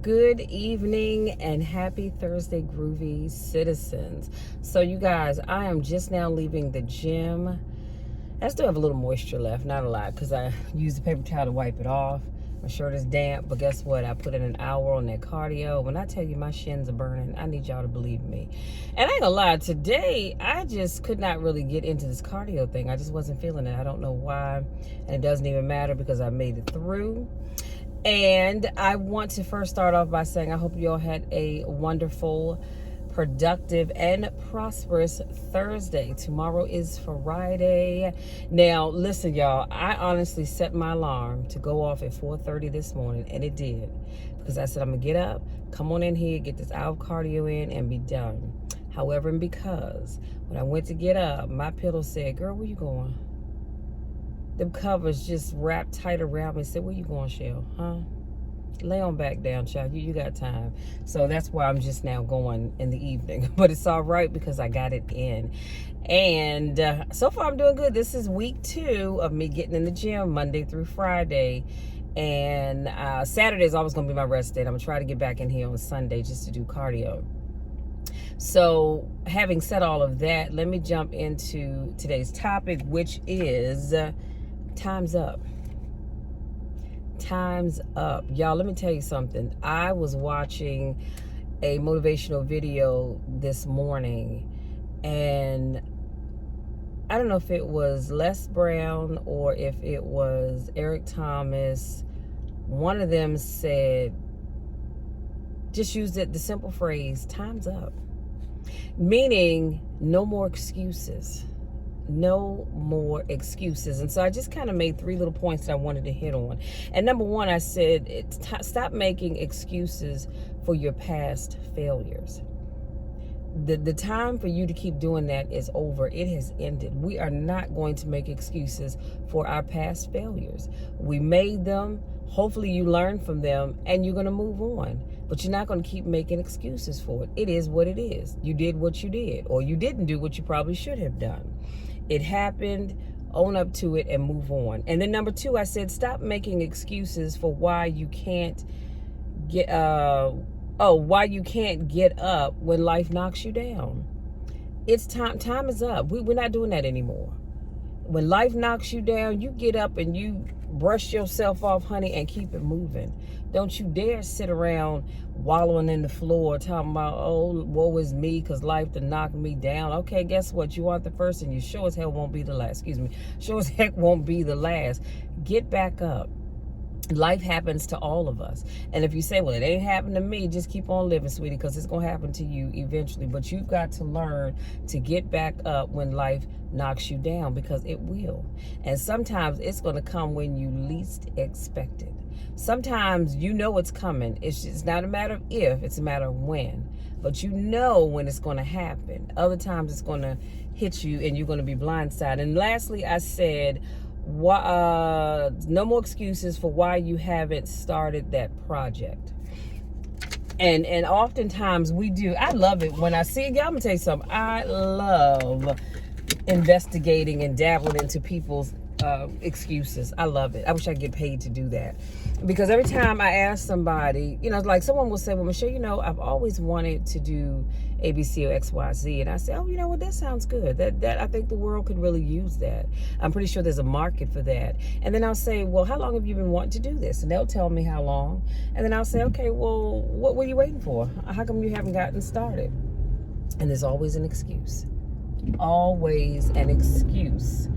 Good evening and happy Thursday, groovy citizens. So you guys, I am just now leaving the gym. I still have a little moisture left, not a lot, because I used the paper towel to wipe it off. My shirt is damp, but guess what? I put in an hour on that cardio. When I tell you my shins are burning, I need y'all to believe me. And I ain't gonna lie, today I just could not really get into this cardio thing. I just wasn't feeling it. I don't know why, and it doesn't even matter because I made it through. And I want to first start off by saying I hope you all had a wonderful, productive, and prosperous Thursday. Tomorrow is Friday. Now, listen, y'all, I honestly set my alarm to go off at 4:30 this morning, and it did. Because I said, I'm going to get up, come on in here, get this hour of cardio in, and be done. However, and because when I went to get up, my pillow said, girl, where you going? The covers just wrapped tight around me. Said, where you going, Shell? Huh? Lay on back down, child. You got time. So that's why I'm just now going in the evening. But it's all right because I got it in. And so far I'm doing good. This is week 2 of me getting in the gym Monday through Friday. And Saturday is always going to be my rest day. I'm going to try to get back in here on Sunday just to do cardio. So having said all of that, let me jump into today's topic, which is time's up. Time's up. Y'all, let me tell you something. I was watching a motivational video this morning, and I don't know if it was Les Brown or if it was Eric Thomas. One of them said, just used the simple phrase, time's up. Meaning, no more excuses. No more excuses. And so I just kind of made 3 little points that I wanted to hit on. And number 1, I said, stop making excuses for your past failures. The time for you to keep doing that is over. It has ended. We are not going to make excuses for our past failures. We made them. Hopefully you learn from them and you're going to move on. But you're not going to keep making excuses for it. It is what it is. You did what you did, or you didn't do what you probably should have done. It happened. Own up to it and move on. And then number 2, I said, stop making excuses for why you can't get why you can't get up when life knocks you down. It's time. Time is up. We're not doing that anymore. When life knocks you down, you get up and you brush yourself off, honey, and keep it moving. Don't you dare sit around wallowing in the floor talking about, oh, woe is me because life done knocked me down. Okay, guess what? You aren't the first and you sure as hell won't be the last. Sure as heck won't be the last. Get back up. Life happens to all of us. And if you say, well, it ain't happened to me, just keep on living, sweetie, because it's going to happen to you eventually. But you've got to learn to get back up when life knocks you down, because it will. And sometimes it's going to come when you least expect it. Sometimes you know it's coming. It's just not a matter of if, it's a matter of when. But you know when it's going to happen. Other times it's going to hit you and you're going to be blindsided. And lastly, I said, no more excuses for why you haven't started that project. And oftentimes we do. I love it when I see it. Y'all, I'm gonna tell you something. I love investigating and dabbling into people's excuses. I love it. I wish I could get paid to do that, because every time I ask somebody, like someone will say, well, Michelle, I've always wanted to do ABC or XYZ. And I say, oh, you know what, that sounds good. That I think the world could really use that. I'm pretty sure there's a market for that. And then I'll say, well, how long have you been wanting to do this? And they'll tell me how long. And then I'll say, okay, well, what were you waiting for? How come you haven't gotten started? And there's always an excuse. Always an excuse.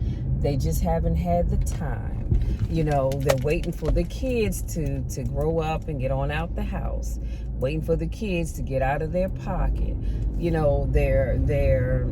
They just haven't had the time. They're waiting for the kids to grow up and get on out the house. Waiting for the kids to get out of their pocket. Their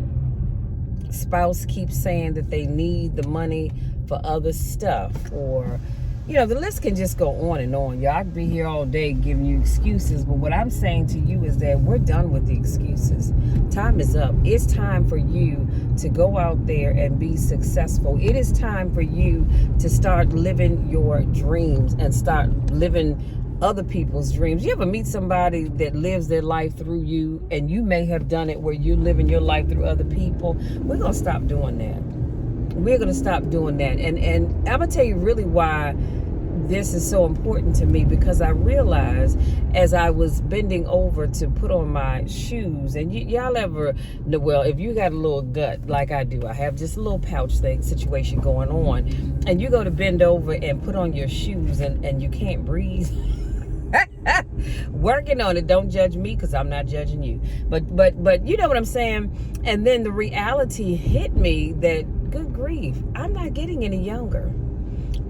spouse keeps saying that they need the money for other stuff. Or, the list can just go on and on. Y'all, I could be here all day giving you excuses. But what I'm saying to you is that we're done with the excuses. Time is up. It's time for you to go out there and be successful. It is time for you to start living your dreams and start living other people's dreams. You ever meet somebody that lives their life through you, and you may have done it where you're living your life through other people? We're going to stop doing that. We're going to stop doing that. And I'm going to tell you really why this is so important to me because I realized as I was bending over to put on my shoes, and y'all ever, well, if you got a little gut like I do, I have just a little pouch thing situation going on, and you go to bend over and put on your shoes and you can't breathe. Working on it. Don't judge me because I'm not judging you. But you know what I'm saying? And then the reality hit me that, good grief, I'm not getting any younger.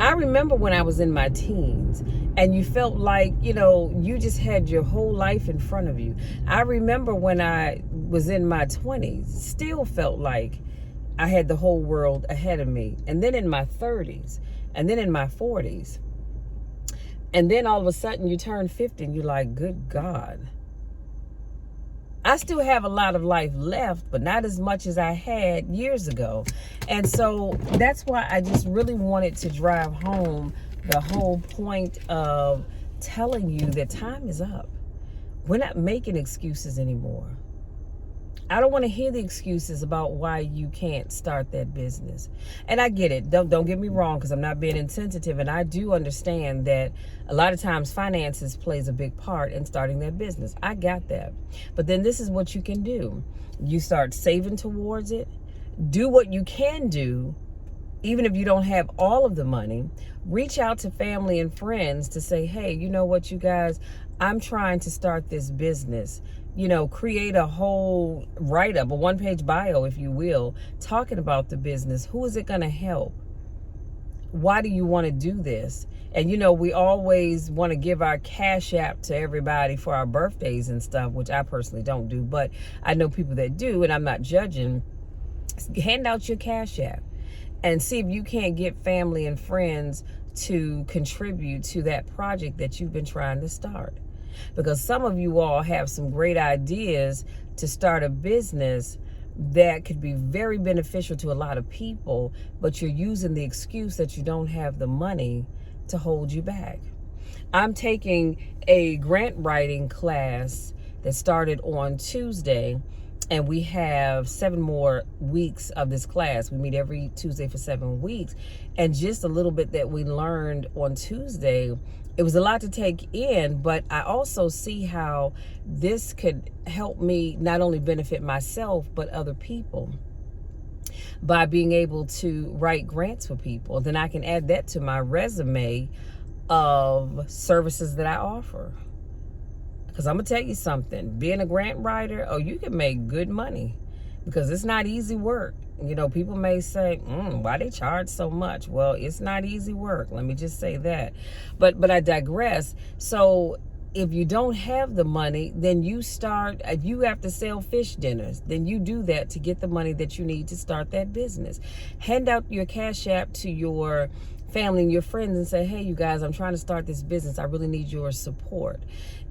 I remember when I was in my teens and you felt like, you just had your whole life in front of you. I remember when I was in my 20s, still felt like I had the whole world ahead of me. And then in my 30s, and then in my 40s. And then all of a sudden you turn 50 and you're like, good God. I still have a lot of life left, but not as much as I had years ago. And so that's why I just really wanted to drive home the whole point of telling you that time is up. We're not making excuses anymore. I don't want to hear the excuses about why you can't start that business. And I get it. Don't get me wrong, because I'm not being insensitive. And I do understand that a lot of times finances plays a big part in starting that business. I got that. But then this is what you can do. You start saving towards it. Do what you can do, even if you don't have all of the money. Reach out to family and friends to say, hey, you know what, you guys, I'm trying to start this business. Create a whole write-up, a one-page bio, if you will, talking about the business. Who is it going to help? Why do you want to do this? And, we always want to give our Cash App to everybody for our birthdays and stuff, which I personally don't do, but I know people that do, and I'm not judging. Hand out your Cash App and see if you can't get family and friends to contribute to that project that you've been trying to start. Because some of you all have some great ideas to start a business that could be very beneficial to a lot of people, but you're using the excuse that you don't have the money to hold you back. I'm taking a grant writing class that started on Tuesday, and we have 7 more weeks of this class. We meet every Tuesday for 7 weeks. And just a little bit that we learned on Tuesday, it was a lot to take in, but I also see how this could help me not only benefit myself, but other people by being able to write grants for people. Then I can add that to my resume of services that I offer. Because I'm going to tell you something, being a grant writer, you can make good money because it's not easy work. People may say, why they charge so much? Well, it's not easy work. Let me just say that. But I digress. So if you don't have the money, then you start, if you have to sell fish dinners, then you do that to get the money that you need to start that business. Hand out your Cash App to your family and your friends and say, hey, you guys, I'm trying to start this business. I really need your support.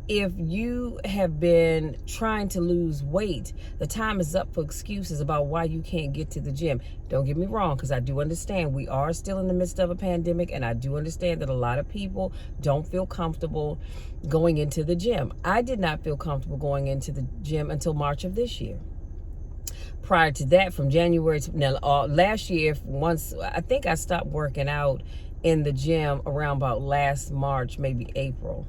If you have been trying to lose weight, the time is up for excuses about why you can't get to the gym. Don't get me wrong, because I do understand we are still in the midst of a pandemic, and I do understand that a lot of people don't feel comfortable going into the gym. I did not feel comfortable going into the gym until March of this year. Prior to that, from January to now, last year, once I think I stopped working out in the gym around about last March, maybe April.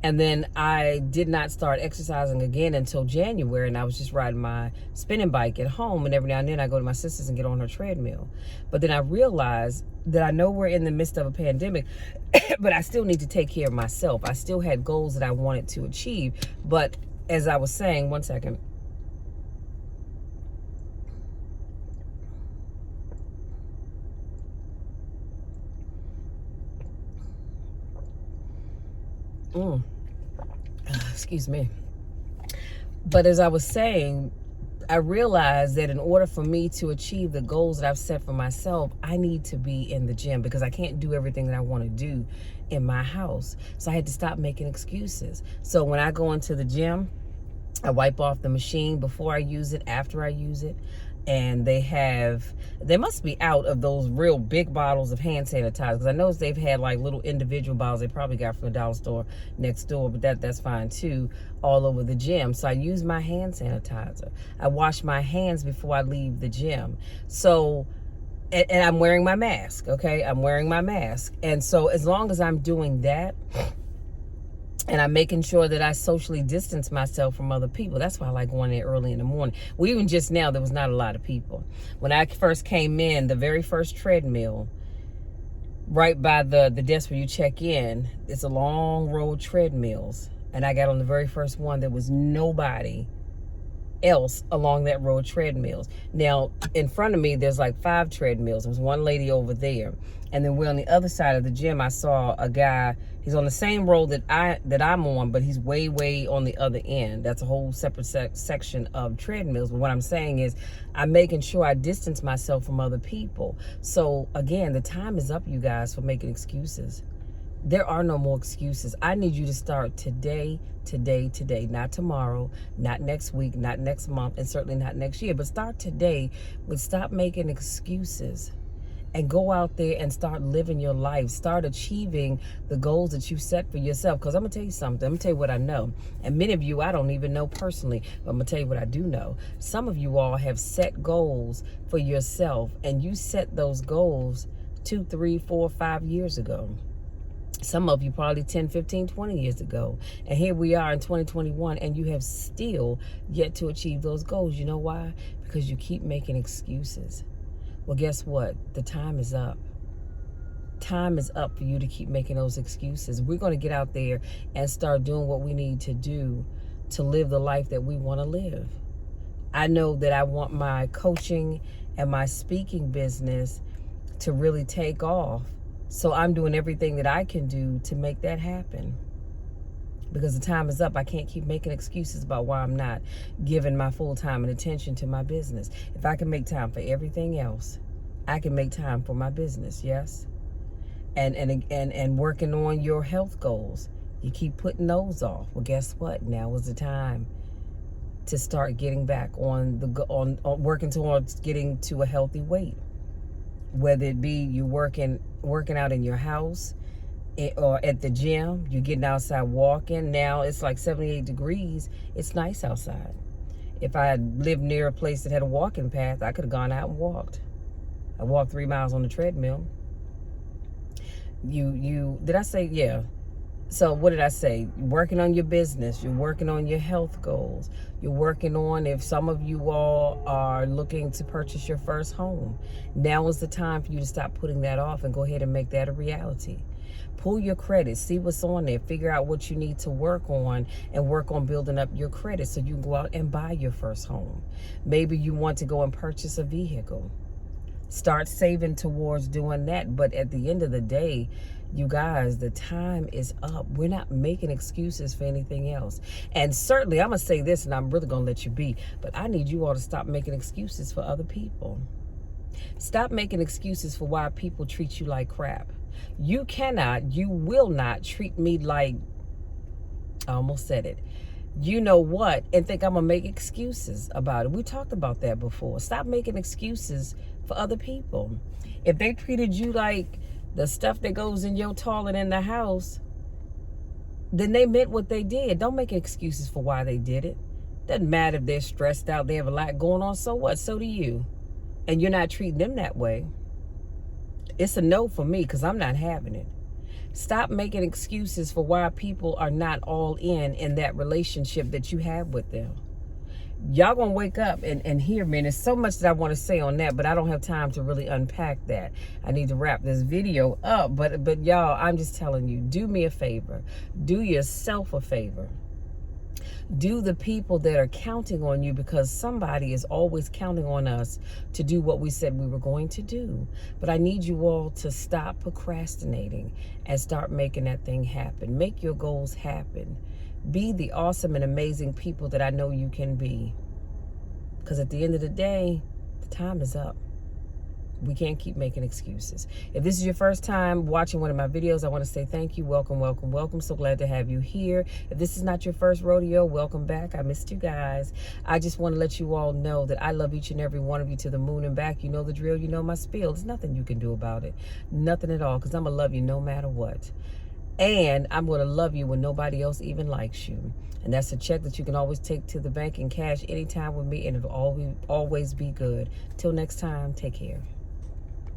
And then I did not start exercising again until January, and I was just riding my spinning bike at home, and every now and then I go to my sister's and get on her treadmill. But then I realized that I know we're in the midst of a pandemic, but I still need to take care of myself. I still had goals that I wanted to achieve. But as I was saying, one second. Excuse me. But as I was saying, I realized that in order for me to achieve the goals that I've set for myself, I need to be in the gym because I can't do everything that I want to do in my house. So I had to stop making excuses. So when I go into the gym, I wipe off the machine before I use it, after I use it. And they must be out of those real big bottles of hand sanitizer, because I know they've had like little individual bottles they probably got from the dollar store next door, but that's fine too, all over the gym. So I use my hand sanitizer. I wash my hands before I leave the gym. So and I'm wearing my mask, okay? I'm wearing my mask. And so as long as I'm doing that, and I'm making sure that I socially distance myself from other people. That's why I like going there early in the morning. Well, even just now, there was not a lot of people. When I first came in, the very first treadmill, right by the desk where you check in, it's a long row of treadmills. And I got on the very first one. There was nobody else along that row of treadmills. Now, in front of me, there's like 5 treadmills. There was one lady over there. And then we're on the other side of the gym. I saw a guy. He's on the same road that I'm on, but he's way on the other end. That's a whole separate section of treadmills. But what I'm saying is, I'm making sure I distance myself from other people. So again, the time is up, you guys, for making excuses. There are no more excuses. I need you to start today, not tomorrow, not next week, not next month, and certainly not next year. But start today with stop making excuses and go out there and start living your life. Start achieving the goals that you set for yourself. Because I'm going to tell you something. I'm going to tell you what I know. And many of you, I don't even know personally, but I'm going to tell you what I do know. Some of you all have set goals for yourself, and you set those goals 2, 3, 4, 5 years ago. Some of you probably 10, 15, 20 years ago. And here we are in 2021, and you have still yet to achieve those goals. You know why? Because you keep making excuses. Well, guess what? The time is up. Time is up for you to keep making those excuses. We're going to get out there and start doing what we need to do to live the life that we want to live. I know that I want my coaching and my speaking business to really take off. So I'm doing everything that I can do to make that happen. Because the time is up. I can't keep making excuses about why I'm not giving my full time and attention to my business. If I can make time for everything else, I can make time for my business, yes? And working on your health goals. You keep putting those off. Well, guess what? Now is the time to start getting back on working towards getting to a healthy weight. Whether it be you working out in your house or at the gym, you're getting outside walking. Now it's like 78 degrees. It's nice outside. If I had lived near a place that had a walking path, I could have gone out and walked. I walked 3 miles on the treadmill. Did I say, yeah. So what did I say? You're working on your business. You're working on your health goals. You're working on, if some of you all are looking to purchase your first home, now is the time for you to stop putting that off and go ahead and make that a reality. Pull your credit, see what's on there, figure out what you need to work on, and work on building up your credit so you can go out and buy your first home. Maybe you want to go and purchase a vehicle. Start saving towards doing that. But at the end of the day, you guys, the time is up. We're not making excuses for anything else. And certainly, I'm going to say this, and I'm really going to let you be, but I need you all to stop making excuses for other people. Stop making excuses for why people treat you like crap. You will not treat me like, I almost said it, you know what, and think I'm going to make excuses about it. We talked about that before. Stop making excuses for other people. If they treated you like the stuff that goes in your toilet in the house, then they meant what they did. Don't make excuses for why they did it. Doesn't matter if they're stressed out, they have a lot going on, so what? So do you. And you're not treating them that way. It's a no for me, because I'm not having it. Stop making excuses for why people are not all in that relationship that you have with them. Y'all gonna wake up and hear me. And there's so much that I want to say on that, but I don't have time to really unpack that. I need to wrap this video up. But y'all, I'm just telling you, do me a favor. Do yourself a favor. Do the people that are counting on you, because somebody is always counting on us to do what we said we were going to do. But I need you all to stop procrastinating and start making that thing happen. Make your goals happen. Be the awesome and amazing people that I know you can be. Because at the end of the day, the time is up. We can't keep making excuses. If this is your first time watching one of my videos, I want to say thank you. Welcome, welcome, welcome. So glad to have you here. If this is not your first rodeo, welcome back. I missed you guys. I just want to let you all know that I love each and every one of you to the moon and back. You know the drill. You know my spiel. There's nothing you can do about it. Nothing at all, because I'm going to love you no matter what. And I'm going to love you when nobody else even likes you. And that's a check that you can always take to the bank and cash anytime with me, and it'll always be good. Till next time, take care.